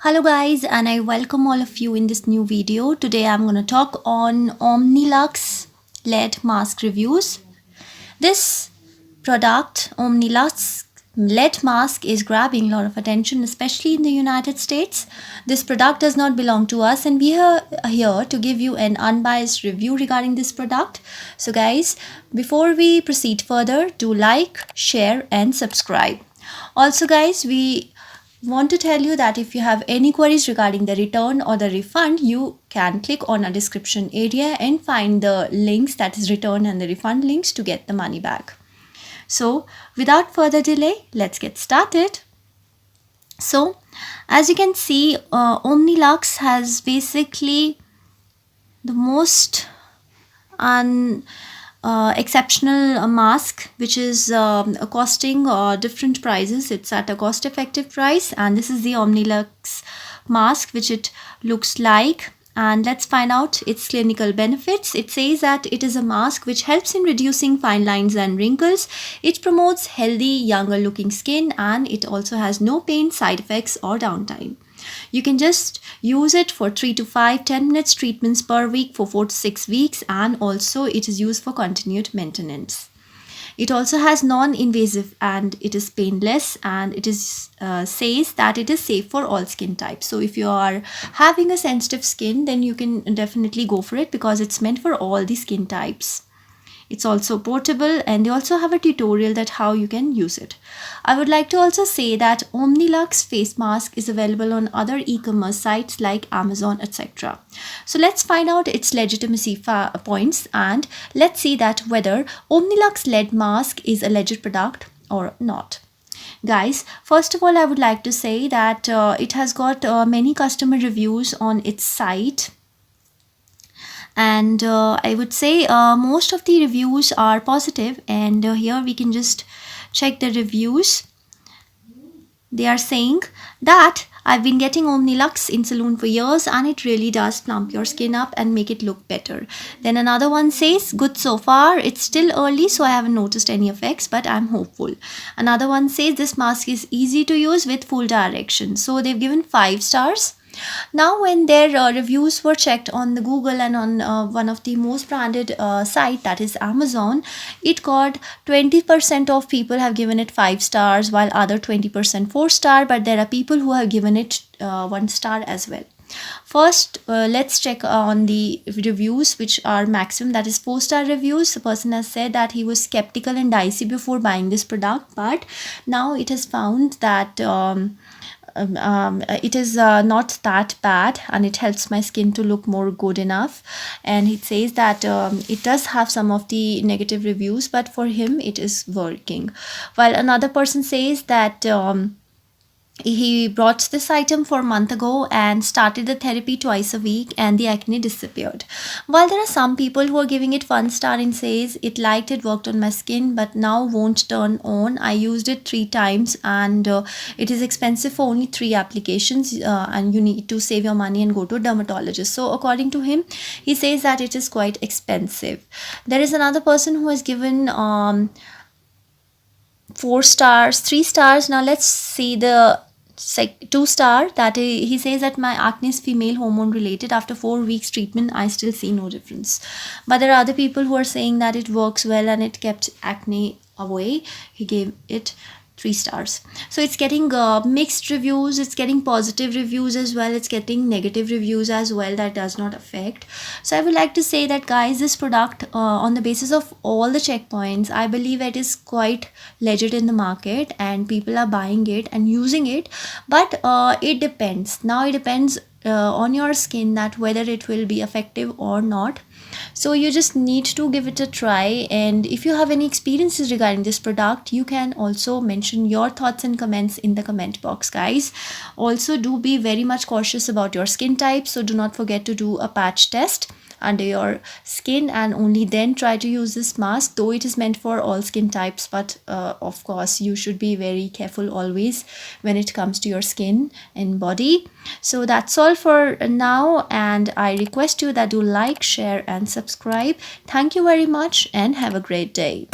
Hello guys, and I welcome all of you in this new video. Today I'm going to talk on Omnilux LED mask reviews. This product, Omnilux LED mask, is grabbing a lot of attention, especially in the United States. This product does not belong to us, and we are here to give you an unbiased review regarding this product. So guys, before we proceed further, do like, share and subscribe. Also guys, we want to tell you that if you have any queries regarding the return or the refund, you can click on a description area and find the links, that is return and the refund links, to get the money back. So without further delay, let's get started. So as you can see, Omnilux has basically the most exceptional mask, which is costing different prices. It's at a cost effective price, and this is the Omnilux mask which it looks like. And let's find out its clinical benefits. It says that it is a mask which helps in reducing fine lines and wrinkles. It promotes healthy, younger looking skin, and it also has no pain, side effects or downtime. You can just use it for 3 to 5 10 minutes treatments per week for 4 to 6 weeks, and also it is used for continued maintenance. It also has non-invasive and it is painless, and it is says that it is safe for all skin types. So if you are having a sensitive skin, then you can definitely go for it because it's meant for all the skin types. It's also portable, and they also have a tutorial that how you can use it. I would like to also say that Omnilux face mask is available on other e-commerce sites like Amazon, etc. So let's find out its legitimacy points, and let's see that whether Omnilux LED mask is a legit product or not. Guys, first of all, I would like to say that it has got many customer reviews on its site, and I would say most of the reviews are positive, and here we can just check the reviews. They are saying that I've been getting Omnilux in salon for years, and it really does plump your skin up and make it look better. Then another one says, good so far. It's still early, so I haven't noticed any effects, but I'm hopeful. Another one says this mask is easy to use with full direction. So they've given 5 stars. Now when their reviews were checked on the Google and on one of the most branded site, that is Amazon, it got 20% of people have given it 5 stars, while other 20% 4 star, but there are people who have given it 1 star as well. First, let's check on the reviews which are maximum, that is 4-star reviews. The person has said that he was skeptical and dicey before buying this product, but now it has found that it is not that bad, and it helps my skin to look more good enough. And it says that it does have some of the negative reviews, but for him it is working. While another person says that he brought this item for a month ago and started the therapy twice a week, and the acne disappeared. While there are some people who are giving it 1 star and says it liked it, worked on my skin, but now won't turn on. I used it 3 times, and it is expensive for only 3 applications, and you need to save your money and go to a dermatologist. So according to him, he says that it is quite expensive. There is another person who has given 4 stars, 3 stars. Now let's see the 2 star, that he says that my acne is female hormone related. After 4 weeks treatment, I still see no difference. But there are other people who are saying that it works well and it kept acne away. He gave it 3 stars. So it's getting mixed reviews, it's getting positive reviews as well, it's getting negative reviews as well. That does not affect. So I would like to say that guys, this product on the basis of all the checkpoints, I believe it is quite legit in the market, and people are buying it and using it. But it depends. Now it depends on your skin that whether it will be effective or not. So you just need to give it a try, and if you have any experiences regarding this product, you can also mention your thoughts and comments in the comment box, guys. Also, do be very much cautious about your skin type, so do not forget to do a patch test under your skin, and only then try to use this mask, though it is meant for all skin types. But of course you should be very careful always when it comes to your skin and body. So that's all for now, and I request you that do like, share and subscribe. Thank you very much, and have a great day.